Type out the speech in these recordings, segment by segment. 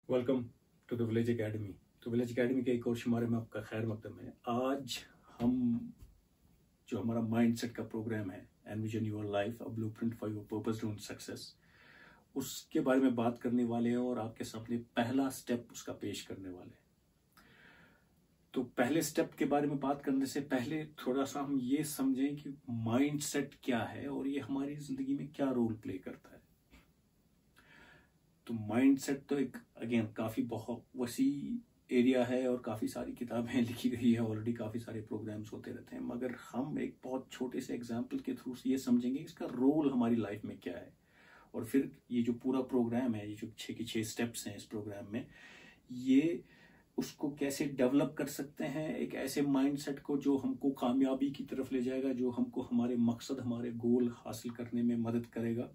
Welcome to the village academy. तो village academy के एक और शुमारे में आपका खैर मकदम है। आज हम जो हमारा माइंडसेट का प्रोग्राम है envision your life a blueprint for your purpose driven success, उसके बारे में बात करने वाले हैं और आपके सामने पहला स्टेप उसका पेश करने वाले हैं। तो पहले स्टेप के बारे में बात करने से पहले थोड़ा सा हम ये समझें कि माइंडसेट क्या है और ये हमारी जिंदगी में क्या रोल प्ले करता है। तो माइंडसेट तो एक अगेन काफी बहुत वसी एरिया है और काफी सारी किताबें लिखी गई है ऑलरेडी, काफी सारे प्रोग्राम्स होते रहते हैं, मगर हम एक बहुत छोटे से एग्जाम्पल के थ्रू ये समझेंगे इसका रोल हमारी लाइफ में क्या है। और फिर ये जो पूरा प्रोग्राम है, ये जो 6 के 6 स्टेप्स हैं इस प्रोग्राम में, ये उसको कैसे डेवलप कर सकते हैं एक ऐसे माइंडसेट को जो हमको कामयाबी की तरफ ले जाएगा, जो हमको हमारे मकसद, हमारे गोल हासिल करने में मदद करेगा।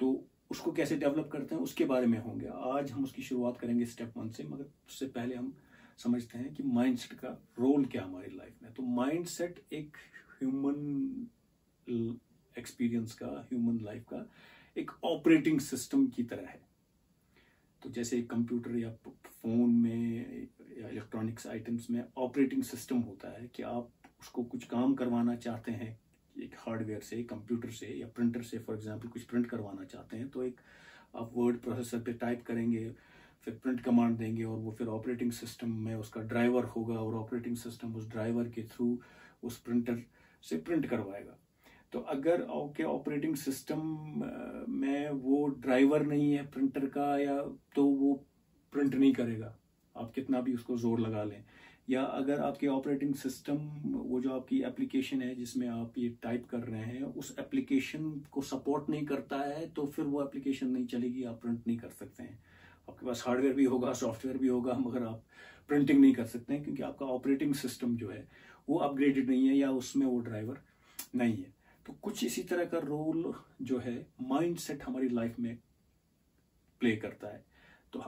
तो उसको कैसे डेवलप करते हैं उसके बारे में होंगे आज हम। उसकी शुरुआत करेंगे स्टेप 1 से, मगर उससे पहले हम समझते हैं कि माइंडसेट का रोल क्या हमारी लाइफ में। तो माइंडसेट एक ह्यूमन एक्सपीरियंस का, ह्यूमन लाइफ का एक ऑपरेटिंग सिस्टम की तरह है। तो जैसे कंप्यूटर या फोन में या इलेक्ट्रॉनिक्स आइटम्स में ऑपरेटिंग सिस्टम होता है कि आप उसको कुछ काम करवाना चाहते हैं एक हार्डवेयर से, कंप्यूटर से या प्रिंटर से, फॉर एग्जांपल कुछ प्रिंट करवाना चाहते हैं तो एक आप वर्ड प्रोसेसर पे टाइप करेंगे, फिर प्रिंट कमांड देंगे और वो फिर ऑपरेटिंग सिस्टम में उसका ड्राइवर होगा और ऑपरेटिंग सिस्टम उस ड्राइवर के थ्रू उस प्रिंटर से प्रिंट करवाएगा। तो अगर आपके ऑपरेटिंग सिस्टम में वो ड्राइवर नहीं है प्रिंटर का, या तो वो प्रिंट नहीं करेगा, आप कितना भी उसको जोर लगा लें। या अगर आपके ऑपरेटिंग सिस्टम, वो जो आपकी एप्लीकेशन है जिसमें आप ये टाइप कर रहे हैं, उस एप्लीकेशन को सपोर्ट नहीं करता है तो फिर वो एप्लीकेशन नहीं चलेगी, आप प्रिंट नहीं कर सकते हैं। आपके पास हार्डवेयर भी होगा, सॉफ्टवेयर भी होगा, मगर आप प्रिंटिंग नहीं कर सकते हैं क्योंकि आपका ऑपरेटिंग सिस्टम जो है वो अपग्रेडेड नहीं है या उसमें वो ड्राइवर नहीं है। तो कुछ इसी तरह का रोल जो है माइंडसेट हमारी लाइफ में प्ले करता है। तो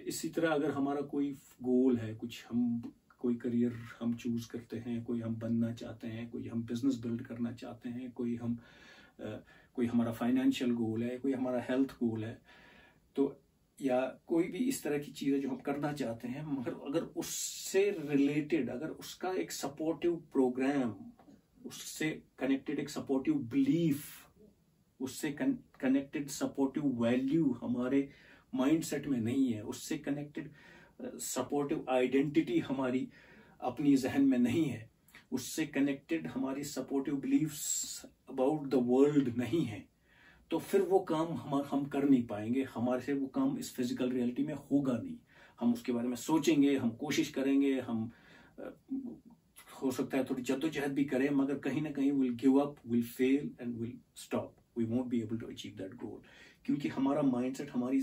इसी तरह अगर हमारा कोई गोल है, कुछ हम कोई करियर हम चूज करते हैं, कोई हम बनना चाहते हैं, कोई हम बिजनेस बिल्ड करना चाहते हैं, कोई हमारा फाइनेंशियल गोल है, कोई हमारा हेल्थ गोल है, तो या कोई भी इस तरह की चीजें जो हम करना चाहते हैं, मगर अगर उससे रिलेटेड, अगर उसका एक सपोर्टिव प्रोग्राम, उससे कनेक्टेड एक सपोर्टिव बिलीफ, उससे कनेक्टेड सपोर्टिव वैल्यू हमारे माइंडसेट में नहीं है, उससे कनेक्टेड सपोर्टिव आइडेंटिटी हमारी अपनी जहन में नहीं है, उससे कनेक्टेड हमारी supportive beliefs about the world नहीं है, तो फिर वो काम हम कर नहीं पाएंगे, हमारे से वो काम इस फिजिकल रियलिटी में होगा नहीं। हम उसके बारे में सोचेंगे, हम कोशिश करेंगे, हम हो सकता है थोड़ी जद्दोजहद भी करें, मगर कहीं ना कहीं will give up, will fail and will stop, we won't be able to achieve that goal, क्योंकि हमारा माइंडसेट, हमारी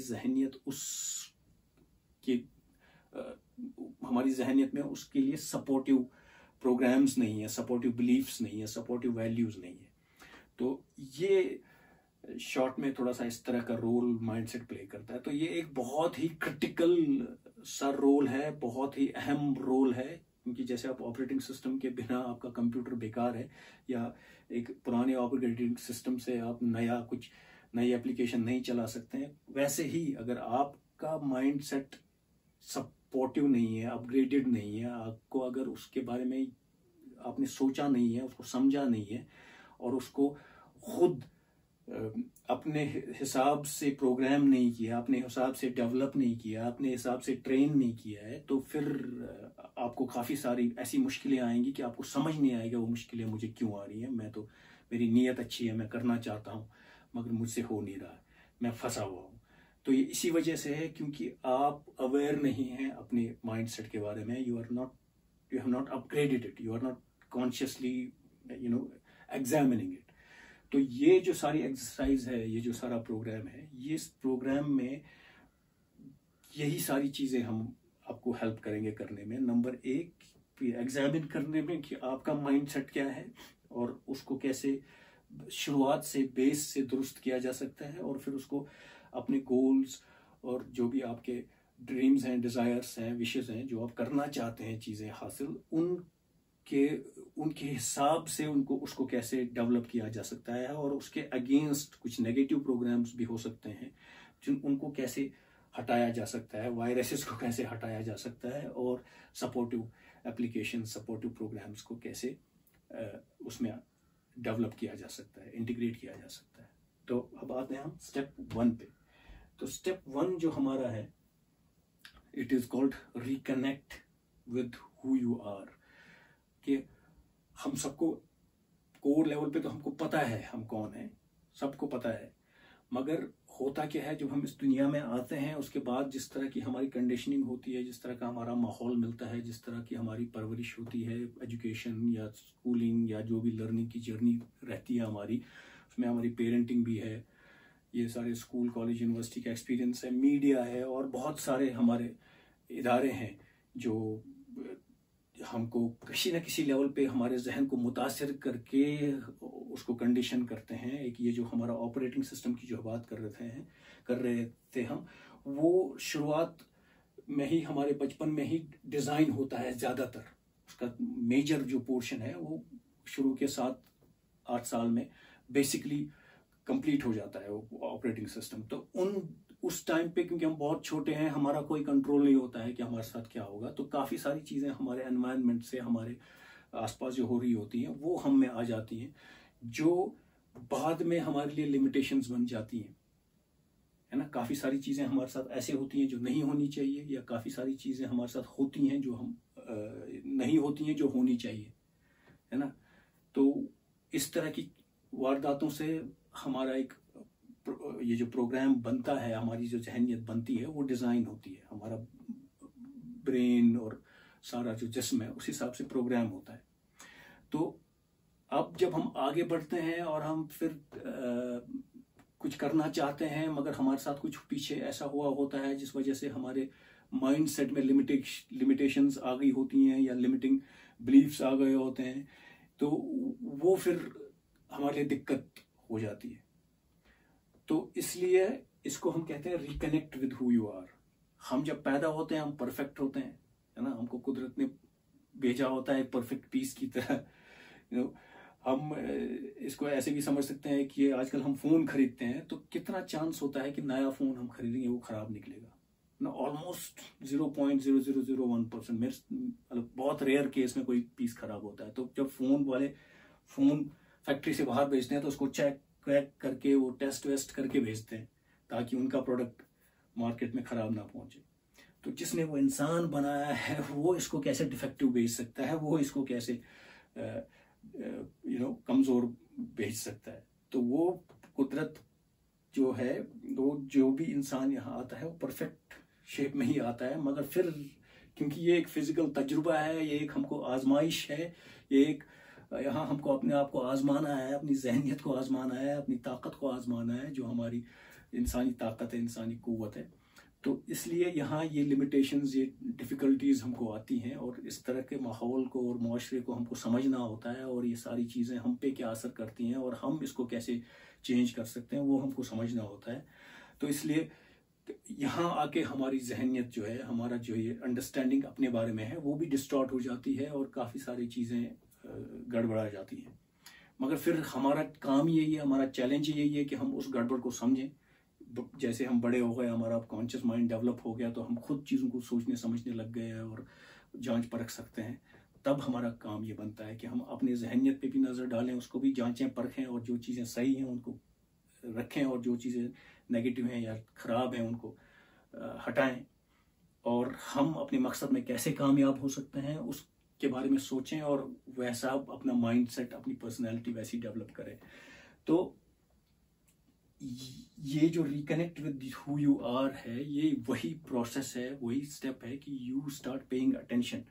जहनियत में उसके लिए सपोर्टिव प्रोग्राम्स नहीं है, सपोर्टिव बिलीफ्स नहीं है, सपोर्टिव वैल्यूज नहीं है। तो ये शॉर्ट में थोड़ा सा इस तरह का रोल माइंडसेट प्ले करता है। तो ये एक बहुत ही क्रिटिकल सा रोल है, बहुत ही अहम रोल है, क्योंकि जैसे आप ऑपरेटिंग सिस्टम के बिना आपका कंप्यूटर बेकार है, या एक पुराने ऑपरेटिंग सिस्टम से आप नई एप्लीकेशन नहीं चला सकते हैं, वैसे ही अगर आपका माइंडसेट सपोर्टिव नहीं है, अपग्रेडेड नहीं है, आपको अगर उसके बारे में आपने सोचा नहीं है, उसको समझा नहीं है और उसको खुद अपने हिसाब से प्रोग्राम नहीं किया, अपने हिसाब से डेवलप नहीं किया, अपने हिसाब से ट्रेन नहीं किया है, तो फिर आपको काफ़ी सारी ऐसी मुश्किलें आएंगी कि आपको समझ नहीं आएगा वो मुश्किलें मुझे क्यों आ रही हैं। मेरी नीयत अच्छी है, मैं करना चाहता हूँ, मगर मुझसे हो नहीं रहा है, मैं फंसा हुआ हूँ। तो ये इसी वजह से है क्योंकि आप अवेयर नहीं हैं अपने माइंडसेट के बारे में। You have not upgraded it, you are not consciously examining it. तो ये जो सारी एक्सरसाइज है, ये जो सारा प्रोग्राम है, ये इस प्रोग्राम में यही सारी चीजें हम आपको हेल्प करेंगे करने में। नंबर 1 एग्जामिन करने में कि आपका माइंडसेट क्या है और उसको कैसे शुरुआत से, बेस से दुरुस्त किया जा सकता है, और फिर उसको अपने गोल्स और जो भी आपके ड्रीम्स हैं, डिजायर्स हैं, विशेस हैं, जो आप करना चाहते हैं चीजें हासिल, उनके हिसाब से उसको कैसे डेवलप किया जा सकता है, और उसके अगेंस्ट कुछ नेगेटिव प्रोग्राम्स भी हो सकते हैं, उनको कैसे हटाया जा सकता है, वायरसेस को कैसे हटाया जा सकता है, और सपोर्टिव एप्लीकेशन, सपोर्टिव प्रोग्राम्स को कैसे उसमें डेवलप किया जा सकता है, इंटीग्रेट किया जा सकता है। तो अब आते हैं हम स्टेप 1 पे। तो स्टेप 1 जो हमारा है, it is called reconnect with who you are. कि हम सबको कोर लेवल पे तो हमको पता है हम कौन है, सबको पता है, मगर होता क्या है, जब हम इस दुनिया में आते हैं उसके बाद जिस तरह की हमारी कंडीशनिंग होती है, जिस तरह का हमारा माहौल मिलता है, जिस तरह की हमारी परवरिश होती है, एजुकेशन या स्कूलिंग या जो भी लर्निंग की जर्नी रहती है हमारी, उसमें हमारी पेरेंटिंग भी है, ये सारे स्कूल कॉलेज यूनिवर्सिटी का एक्सपीरियंस है, मीडिया है, और बहुत सारे हमारे इदारे हैं जो हमको किसी न किसी लेवल पे हमारे जहन को मुतासिर करके उसको कंडीशन करते हैं। एक ये जो हमारा ऑपरेटिंग सिस्टम की जो बात कर रहे थे हम, वो शुरुआत में ही हमारे बचपन में ही डिज़ाइन होता है। ज़्यादातर उसका मेजर जो पोर्शन है वो शुरू के 7-8 साल में बेसिकली कंप्लीट हो जाता है वो ऑपरेटिंग सिस्टम। तो उस टाइम पे क्योंकि हम बहुत छोटे हैं, हमारा कोई कंट्रोल नहीं होता है कि हमारे साथ क्या होगा, तो काफ़ी सारी चीज़ें हमारे एनवायरनमेंट से, हमारे आसपास जो हो रही होती हैं वो हम में आ जाती हैं, जो बाद में हमारे लिए लिमिटेशंस बन जाती हैं, है ना। काफ़ी सारी चीज़ें हमारे साथ ऐसे होती हैं जो नहीं होनी चाहिए, या काफ़ी सारी चीज़ें हमारे साथ होती हैं जो हम नहीं होती हैं जो होनी चाहिए, है ना। तो इस तरह की वारदातों से हमारा एक ये जो प्रोग्राम बनता है, हमारी जो जहनियत बनती है वो डिज़ाइन होती है, हमारा ब्रेन और सारा जो जिस्म है उस हिसाब से प्रोग्राम होता है। तो अब जब हम आगे बढ़ते हैं और हम फिर कुछ करना चाहते हैं, मगर हमारे साथ कुछ पीछे ऐसा हुआ होता है जिस वजह से हमारे माइंड सेट में लिमिटेशंस आ गई होती हैं, या लिमिटिंग बिलीफ्स आ गए होते हैं, तो वो फिर हमारे लिए दिक्कत हो जाती है। तो इसलिए इसको हम कहते हैं reconnect with who you are. हम जब पैदा होते हैं हम परफेक्ट होते हैं, है ना, हमको कुदरत ने भेजा होता है परफेक्ट पीस की तरह। हम इसको ऐसे भी समझ सकते हैं कि आजकल हम फोन खरीदते हैं तो कितना चांस होता है कि नया फोन हम खरीदेंगे वो खराब निकलेगा ना, ऑलमोस्ट 0.0001%। मतलब बहुत रेयर केस में कोई पीस खराब होता है। तो जब फोन फैक्ट्री से बाहर भेजते हैं तो उसको चेक करके, वो टेस्ट वेस्ट करके भेजते हैं ताकि उनका प्रोडक्ट मार्केट में खराब ना पहुंचे। तो जिसने वो इंसान बनाया है वो इसको कैसे डिफेक्टिव भेज सकता है, वो इसको कैसे कमजोर भेज सकता है। तो वो कुदरत जो है, वो जो भी इंसान यहाँ आता है वो परफेक्ट शेप में ही आता है, मगर फिर क्योंकि ये एक फिजिकल तजुर्बा है, ये एक हमको आजमाइश है, ये एक यहाँ हमको अपने आप को आजमाना है, अपनी जहनियत को आजमाना है, अपनी ताकत को आजमाना है, जो हमारी इंसानी ताकत है, इंसानी कुव्वत है। तो इसलिए यहाँ ये लिमिटेशंस, ये डिफ़िकल्टीज़ हमको आती हैं, और इस तरह के माहौल को और माशरे को हमको समझना होता है, और ये सारी चीज़ें हम पे क्या असर करती हैं और हम इसको कैसे चेंज कर सकते हैं वो हमको समझना होता है। तो इसलिए यहाँ आके हमारी जहनियत जो है, हमारा जो ये अंडरस्टैंडिंग अपने बारे में है वो भी डिस्टॉर्ट हो जाती है, और काफ़ी सारी चीज़ें गड़बड़ा जाती हैं। मगर फिर हमारा काम यही है, हमारा चैलेंज यही है कि हम उस गड़बड़ को समझें। जैसे हम बड़े हो गए, हमारा कॉन्शियस माइंड डेवलप हो गया, तो हम खुद चीज़ों को सोचने समझने लग गए हैं और जांच परख सकते हैं। तब हमारा काम ये बनता है कि हम अपने जहनियत पे भी नज़र डालें, उसको भी जांचें परखें, और जो चीज़ें सही हैं उनको रखें, और जो चीज़ें नेगेटिव हैं या ख़राब हैं उनको हटाएं, और हम अपने मकसद में कैसे कामयाब हो सकते हैं उसके बारे में सोचें, और वैसा अपना माइंड सेट, अपनी पर्सनैलिटी वैसी डेवलप करें। तो ये जो reconnect with who you are है, ये वही प्रोसेस है, वही स्टेप है कि यू स्टार्ट पेइंग अटेंशन।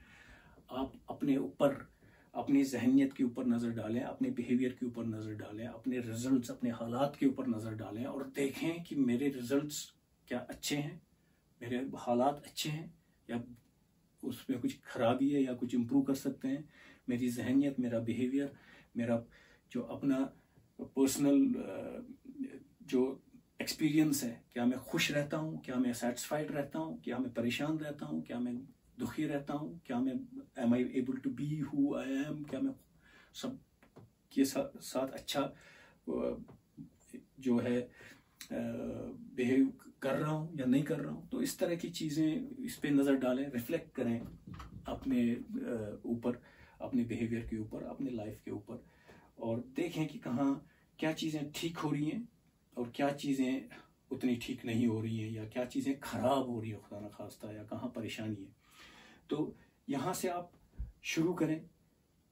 आप अपने ऊपर, अपनी जहनियत के ऊपर नज़र डालें, अपने बिहेवियर के ऊपर नज़र डालें, अपने रिजल्ट्स, अपने हालात के ऊपर नज़र डालें, और देखें कि मेरे रिजल्ट्स क्या अच्छे हैं, मेरे हालात अच्छे हैं, या उसमें कुछ खराबी है, या कुछ इम्प्रूव कर सकते हैं। मेरी जहनियत, मेरा बिहेवियर, मेरा जो अपना पर्सनल जो एक्सपीरियंस है, क्या मैं खुश रहता हूँ, क्या मैं सेटिस्फाइड रहता हूँ, क्या मैं परेशान रहता हूँ, क्या मैं दुखी रहता हूँ, क्या मैं am I able to be who I am, क्या मैं सब के साथ अच्छा जो है बिहेव कर रहा हूँ या नहीं कर रहा हूँ। तो इस तरह की चीज़ें इस पे नज़र डालें, रिफ्लेक्ट करें अपने ऊपर, अपने बिहेवियर के ऊपर, अपने लाइफ के ऊपर, और देखें कि कहाँ क्या चीज़ें ठीक हो रही हैं और क्या चीज़ें उतनी ठीक नहीं हो रही हैं, या क्या चीज़ें खराब हो रही है खुदा न खास्ता, या कहाँ परेशानी है। तो यहाँ से आप शुरू करें।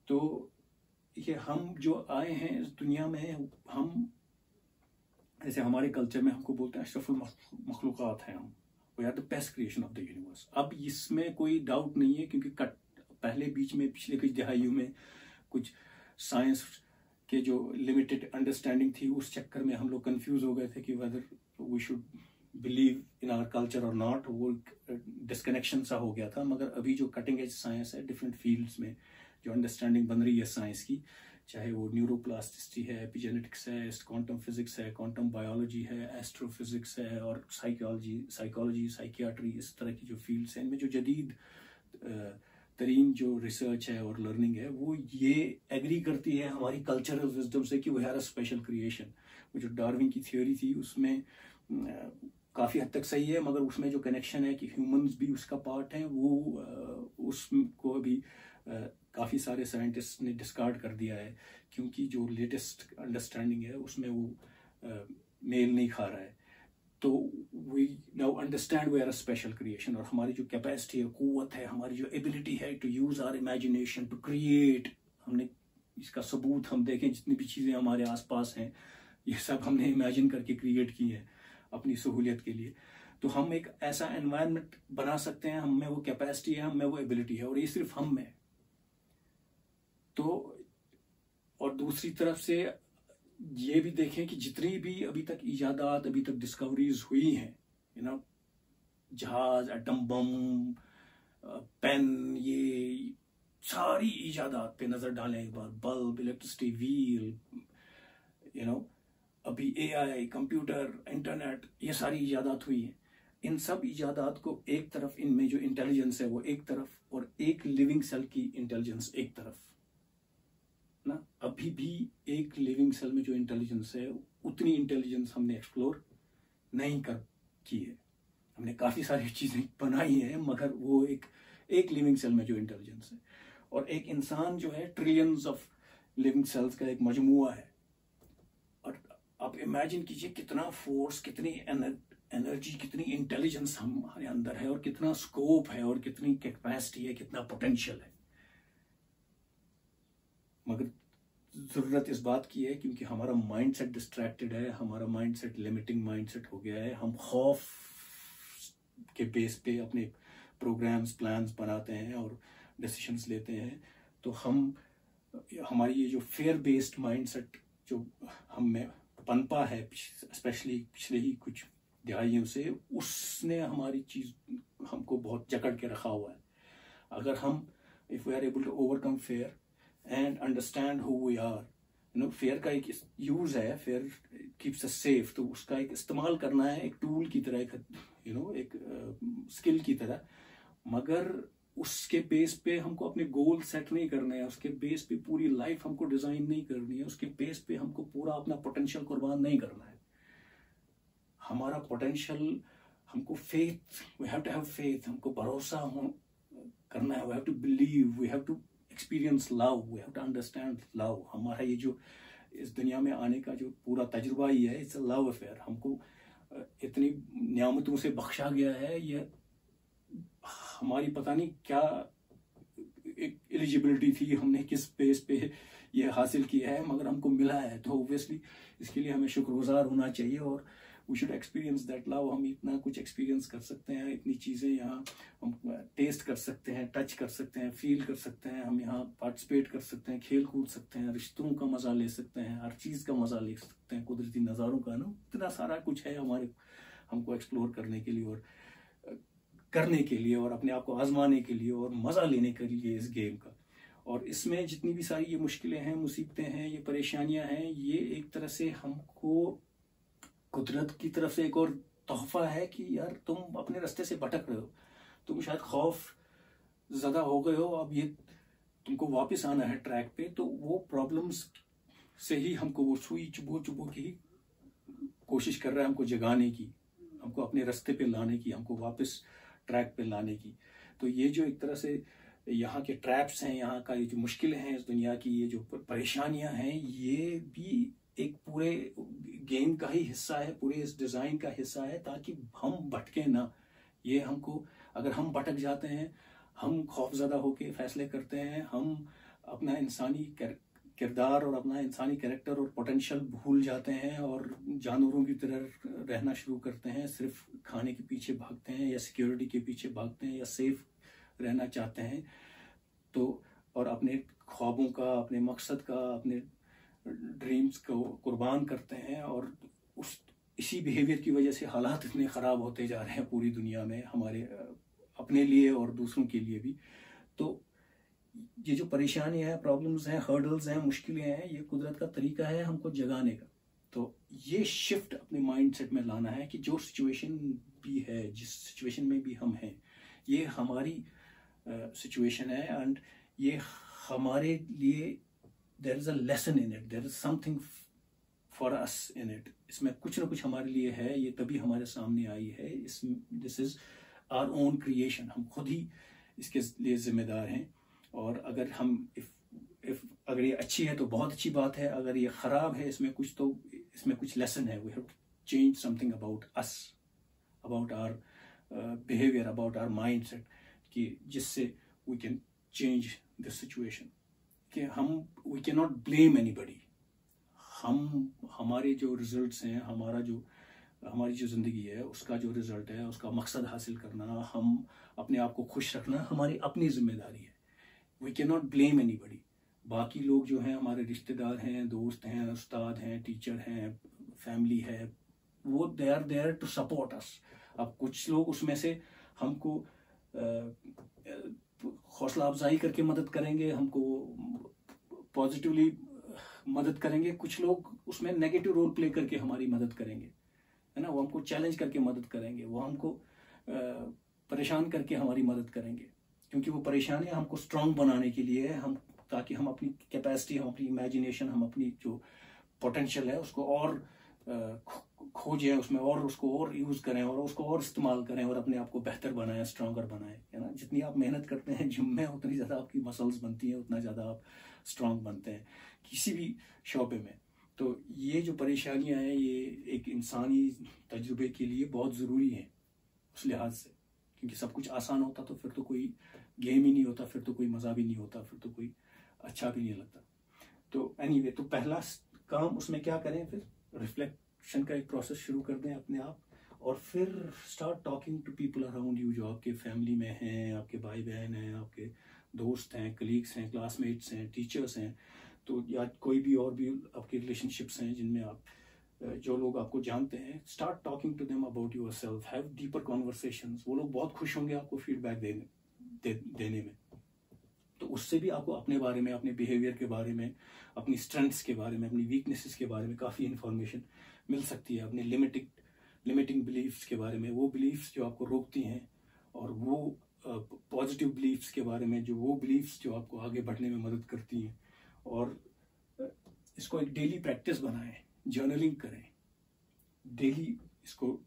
तो ये हम जो आए हैं इस दुनिया में, हम जैसे हमारे कल्चर में हमको बोलते हैं अशरफुल मखलूक़ात हैं हम, we are the best creation of the universe. अब इसमें कोई डाउट नहीं है, क्योंकि पहले बीच में पिछले कुछ दहाइयों में कुछ साइंस के जो लिमिटेड अंडरस्टैंडिंग थी, उस चक्कर में हम लोग कंफ्यूज हो गए थे कि whether we should believe in our culture और नॉट। वो डिस्कनेक्शन सा हो गया था। मगर अभी जो कटिंग एज साइंस है, डिफरेंट फील्ड्स में जो अंडरस्टैंडिंग बन रही है साइंस की, चाहे वो न्यूरोप्लास्टिसिटी है, एपिजेनेटिक्स है, क्वांटम फिजिक्स है, क्वांटम बायोलॉजी है, एस्ट्रोफिजिक्स है, और साइकोलॉजी, साइकियाट्री, इस तरह की जो फील्ड्स हैं, इनमें जो जदीद तरीन जो रिसर्च है और लर्निंग है, वो ये एग्री करती है हमारी कल्चरल विजडम से कि we are a special creation. वो जो डार्विन की थ्योरी थी उसमें काफ़ी हद तक सही है, मगर उसमें जो कनेक्शन है कि ह्यूमंस भी उसका पार्ट हैं, वो उसको अभी काफ़ी सारे साइंटिस्ट ने डिस्कार्ड कर दिया है, क्योंकि जो लेटेस्ट अंडरस्टैंडिंग है उसमें वो मेल नहीं खा रहा है। तो we now understand we are a special creation, और हमारी जो कैपेसिटी है, कुव्वत है, हमारी जो एबिलिटी है to use our imagination to create, हमने इसका सबूत हम देखें, जितनी भी चीज़ें हमारे आसपास हैं ये सब हमने इमेजिन करके क्रिएट की है अपनी सहूलियत के लिए। तो हम एक ऐसा एनवायरनमेंट बना सकते हैं, हम में वो कैपेसिटी है, हम में वो एबिलिटी है, और ये सिर्फ हम में। तो और दूसरी तरफ से ये भी देखें कि जितनी भी अभी तक इजादात, अभी तक डिस्कवरीज हुई हैं, जहाज, एटम बम, पेन, ये सारी इजादात पे नजर डालें एक बार, बल्ब, इलेक्ट्रिसिटी, व्हील, अभी एआई, कंप्यूटर, इंटरनेट, ये सारी इजादात हुई हैं। इन सब इजादात को एक तरफ, इनमें जो इंटेलिजेंस है वो एक तरफ, और एक लिविंग सेल की इंटेलिजेंस एक तरफ ना। अभी भी एक लिविंग सेल में जो इंटेलिजेंस है, उतनी इंटेलिजेंस हमने एक्सप्लोर नहीं की है। हमने काफ़ी सारी चीज़ें बनाई हैं, मगर वो एक लिविंग सेल में जो इंटेलिजेंस है, और एक इंसान जो है ट्रिलियंस ऑफ लिविंग सेल्स का एक मजमुआ है। और आप इमेजिन कीजिए कितना फोर्स, कितनी एनर्जी, कितनी इंटेलिजेंस हमारे अंदर है, और कितना स्कोप है, और कितनी कैपेसिटी है, कितना पोटेंशियल है। मगर ज़रूरत इस बात की है क्योंकि हमारा माइंडसेट डिस्ट्रैक्टेड है, हमारा माइंडसेट लिमिटिंग माइंडसेट हो गया है। हम खौफ के बेस पे अपने प्रोग्राम्स, प्लान्स बनाते हैं और डिसीजंस लेते हैं। तो हमारी ये जो फेयर बेस्ड माइंडसेट जो हम में पनपा है, स्पेशली पिछले ही कुछ दिहाइयों से, उसने हमारी चीज़ हमको बहुत जकड़ के रखा हुआ है। अगर हम if we are able to overcome fear and understand who we are, fear का एक यूज है, फेयर कीप्स अस सेफ, तो उसका एक इस्तेमाल करना है एक टूल की तरह, एक स्किल की तरह। मगर उसके बेस पे हमको अपने गोल सेट नहीं करने हैं, उसके बेस पे पूरी लाइफ हमको डिजाइन नहीं करनी है, उसके बेस पे हमको पूरा अपना पोटेंशियल कुर्बान नहीं करना है। हमारा पोटेंशियल, हमको faith, we have to have faith, हमको भरोसा करना है, we have to believe, we have to experience love, we have to understand love. हमारा ये जो इस दुनिया में आने का जो पूरा तजुर्बा ही है, इट्स अ लव अफेयर। हमको इतनी नियामतों से बख्शा गया है, ये हमारी पता नहीं क्या एक एलिजिबिलिटी थी, हमने किस बेस पे ये हासिल किया है, मगर हमको मिला है। तो ऑब्वियसली इसके लिए हमें शुक्रगुजार होना चाहिए, और we should experience that love. हम इतना कुछ एक्सपीरियंस कर सकते हैं, इतनी चीज़ें यहाँ हम टेस्ट कर सकते हैं, टच कर सकते हैं, फील कर सकते हैं, हम यहाँ पार्टिसिपेट कर सकते हैं, खेल कूद सकते हैं, रिश्तों का मज़ा ले सकते हैं, हर चीज़ का मज़ा ले सकते हैं, कुदरती नज़ारों का ना, इतना सारा कुछ है हमको एक्सप्लोर करने के लिए और अपने आप को आजमाने के लिए और मज़ा लेने के लिए इस गेम का। और इसमें जितनी भी सारी ये मुश्किलें हैं, मुसीबतें हैं, ये परेशानियां हैं, ये एक तरह से हमको कुदरत की तरफ से एक और तोहफा है कि यार तुम अपने रास्ते से भटक रहे हो, तुम शायद खौफ ज़्यादा हो गए हो, अब ये तुमको वापस आना है ट्रैक पे। तो वो प्रॉब्लम्स से ही हमको वो सुई चुभो की कोशिश कर रहा है हमको जगाने की, हमको अपने रास्ते पे लाने की, हमको वापस ट्रैक पे लाने की। तो ये जो एक तरह से यहाँ के ट्रैप्स हैं, यहाँ का ये जो मुश्किलें हैं इस दुनिया की, ये जो परेशानियां हैं, ये भी एक पूरे गेम का ही हिस्सा है, पूरे इस डिज़ाइन का हिस्सा है, ताकि हम भटके ना। ये हमको, अगर हम भटक जाते हैं, हम खौफजदा होके फैसले करते हैं, हम अपना इंसानी किरदार और अपना इंसानी कैरेक्टर और पोटेंशियल भूल जाते हैं और जानवरों की तरह रहना शुरू करते हैं, सिर्फ खाने के पीछे भागते हैं या सिक्योरिटी के पीछे भागते हैं या सेफ रहना चाहते हैं, तो और अपने ख्वाबों का, अपने मकसद का, अपने ड्रीम्स को कुर्बान करते हैं। और इसी बिहेवियर की वजह से हालात इतने ख़राब होते जा रहे हैं पूरी दुनिया में, हमारे अपने लिए और दूसरों के लिए भी। तो ये जो परेशानियां हैं, प्रॉब्लम्स हैं, हर्डल्स हैं, मुश्किलें हैं, ये कुदरत का तरीका है हमको जगाने का। तो ये शिफ्ट अपने माइंडसेट में लाना है कि जो सिचुएशन भी है, जिस सिचुएशन में भी हम हैं, ये हमारी सिचुएशन है एंड ये हमारे लिए there is a lesson in it, there is something for us in it. इसमें कुछ ना कुछ हमारे लिए है, ये तभी हमारे सामने आई है। This is our own creation, हम खुद ही इसके लिए जिम्मेदार हैं। और अगर हम अगर ये अच्छी है तो बहुत अच्छी बात है, अगर ये ख़राब है, इसमें कुछ लेसन है। We have to change something about us, about our behaviour, about our mindset, कि जिससे we can change this situation. कि we can not blame anybody. हमारे जो रिजल्ट्स हैं, हमारी जो ज़िंदगी है, उसका जो रिजल्ट है, उसका मकसद हासिल करना, हम अपने आप को खुश रखना हमारी अपनी जिम्मेदारी है। We can not blame anybody. बाकी लोग जो हैं, हमारे रिश्तेदार हैं, दोस्त हैं, उस्ताद हैं, टीचर हैं, फैमिली है, वो they are there to support us. अब कुछ लोग उसमें से हमको हौसला अफजाई करके मदद करेंगे, हमको पॉजिटिवली मदद करेंगे। कुछ लोग उसमें नेगेटिव रोल प्ले करके हमारी मदद करेंगे, है ना। वो हमको चैलेंज करके मदद करेंगे, वो हमको परेशान करके हमारी मदद करेंगे, क्योंकि वो परेशानियां हमको स्ट्रांग बनाने के लिए है, ताकि हम अपनी कैपेसिटी, हम अपनी इमेजिनेशन, हम अपनी जो पोटेंशियल है उसको और खोजें उसमें, और उसको और यूज करें और उसको और इस्तेमाल करें और अपने आप को बेहतर बनाएं, स्ट्रांगर बनाएं, है ना। जितनी आप मेहनत करते हैं जिम में, उतनी ज़्यादा आपकी मसल्स बनती हैं, उतना ज़्यादा आप स्ट्रांग बनते हैं किसी भी शोबे में। तो ये जो परेशानियां हैं, ये एक इंसानी तजुर्बे के लिए बहुत ज़रूरी हैं उस लिहाज से, क्योंकि सब कुछ आसान होता तो फिर तो कोई गेम ही नहीं होता, फिर तो कोई मज़ा भी नहीं होता, फिर तो कोई अच्छा भी नहीं लगता। तो एनीवे, तो पहला काम उसमें क्या करें, फिर रिफ्लेक्शन का एक प्रोसेस शुरू कर दें अपने आप, और फिर start talking to people around you, जो आपके फैमिली में हैं, आपके भाई बहन हैं, आपके दोस्त हैं, कलीग्स हैं, क्लासमेट्स हैं, टीचर्स हैं, तो या कोई भी और भी आपके रिलेशनशिप्स हैं जिनमें आप, जो लोग आपको जानते हैं, start talking to them about yourself, have deeper conversations. वो लोग बहुत खुश होंगे आपको फीडबैक देने में। तो उससे भी आपको अपने बारे में, अपने बिहेवियर के बारे में, अपनी स्ट्रेंथ्स के बारे में, अपनी वीकनेसेस के बारे में काफ़ी इंफॉर्मेशन मिल सकती है। अपने लिमिटिंग बिलीफ्स के बारे में, वो बिलीफ्स जो आपको रोकती हैं, और वो पॉजिटिव बिलीफ्स के बारे में, वो बिलीफ्स जो आपको आगे बढ़ने में मदद करती हैं। और इसको एक डेली प्रैक्टिस बनाएं, जर्नलिंग करें, डेली इसको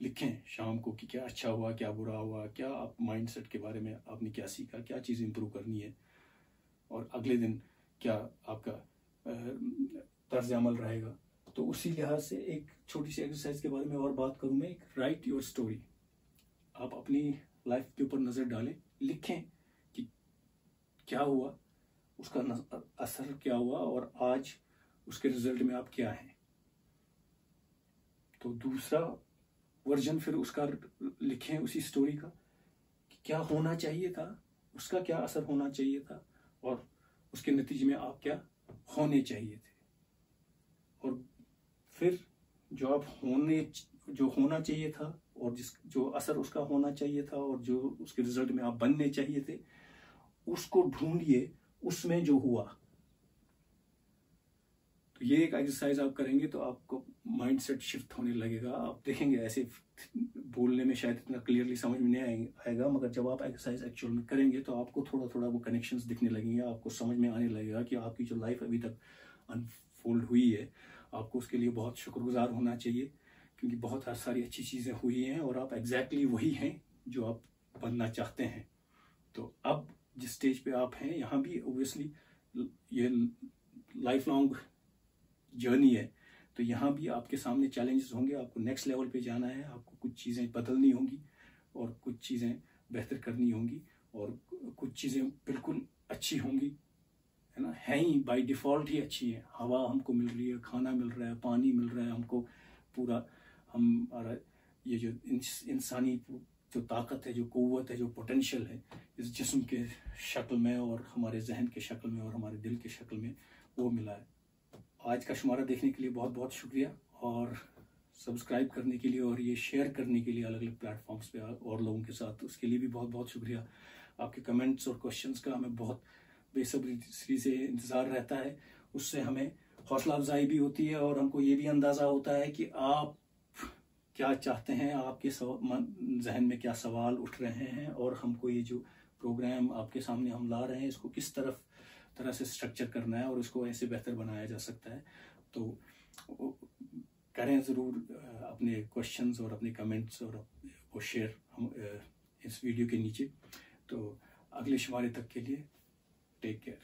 लिखें शाम को कि क्या अच्छा हुआ, क्या बुरा हुआ, क्या आप माइंडसेट के बारे में आपने क्या सीखा, क्या चीज़ इंप्रूव करनी है, और अगले दिन क्या आपका तर्ज अमल रहेगा। तो उसी लिहाज से एक छोटी सी एक्सरसाइज के बारे में और बात करूँ मैं, एक राइट योर स्टोरी। आप अपनी लाइफ के ऊपर नज़र डालें, लिखें कि क्या हुआ, उसका असर क्या हुआ, और आज उसके रिजल्ट में आप क्या हैं। तो दूसरा वर्जन फिर उसका लिखें उसी स्टोरी का, कि क्या होना चाहिए था, उसका क्या असर होना चाहिए था, और उसके नतीजे में आप क्या होने चाहिए थे। और फिर जो होना चाहिए था, और जो असर उसका होना चाहिए था, और जो उसके रिजल्ट में आप बनने चाहिए थे, उसको ढूंढिए उसमें जो हुआ। तो ये एक एक्सरसाइज आप करेंगे तो आपको माइंडसेट शिफ्ट होने लगेगा। आप देखेंगे ऐसे बोलने में शायद इतना क्लियरली समझ में नहीं आएगा, मगर जब आप एक्सरसाइज एक्चुअल में करेंगे तो आपको थोड़ा थोड़ा वो कनेक्शंस दिखने लगेंगे, आपको समझ में आने लगेगा कि आपकी जो लाइफ अभी तक अनफोल्ड हुई है, आपको उसके लिए बहुत शुक्रगुजार होना चाहिए, क्योंकि बहुत सारी अच्छी चीज़ें हुई हैं और आप एग्जैक्टली वही हैं जो आप बनना चाहते हैं। तो अब जिस स्टेज पे आप हैं, यहाँ भी ओबियसली ये लाइफ लॉन्ग जर्नी है, तो यहाँ भी आपके सामने चैलेंजेस होंगे। आपको नेक्स्ट लेवल पे जाना है, आपको कुछ चीज़ें बदलनी होंगी और कुछ चीज़ें बेहतर करनी होंगी और कुछ चीज़ें बिल्कुल अच्छी होंगी, है ना, है ही बाय डिफ़ॉल्ट ही अच्छी है। हवा हमको मिल रही है, खाना मिल रहा है, पानी मिल रहा है हमको, पूरा हमारा ये जो इंसानी जो ताकत है, जो क़ुव्वत है, जो पोटेंशियल है इस जिस्म के शक्ल में और हमारे जहन के शक्ल में और हमारे दिल के शक्ल में, वो मिला है। आज का शुमारा देखने के लिए बहुत बहुत शुक्रिया, और सब्सक्राइब करने के लिए और ये शेयर करने के लिए अलग अलग प्लेटफॉर्म्स पे और लोगों के साथ, उसके लिए भी बहुत बहुत शुक्रिया। आपके कमेंट्स और क्वेश्चंस का हमें बहुत बेसब्री से इंतज़ार रहता है। उससे हमें हौसला अफजाई भी होती है और हमको ये भी अंदाज़ा होता है कि आप क्या चाहते हैं, आपके जहन में क्या सवाल उठ रहे हैं, और हमको ये जो प्रोग्राम आपके सामने हम ला रहे हैं इसको किस तरह से स्ट्रक्चर करना है और इसको ऐसे बेहतर बनाया जा सकता है। तो करें ज़रूर अपने क्वेश्चंस और अपने कमेंट्स और वो शेयर हम इस वीडियो के नीचे। तो अगले शुमारे तक के लिए टेक केयर।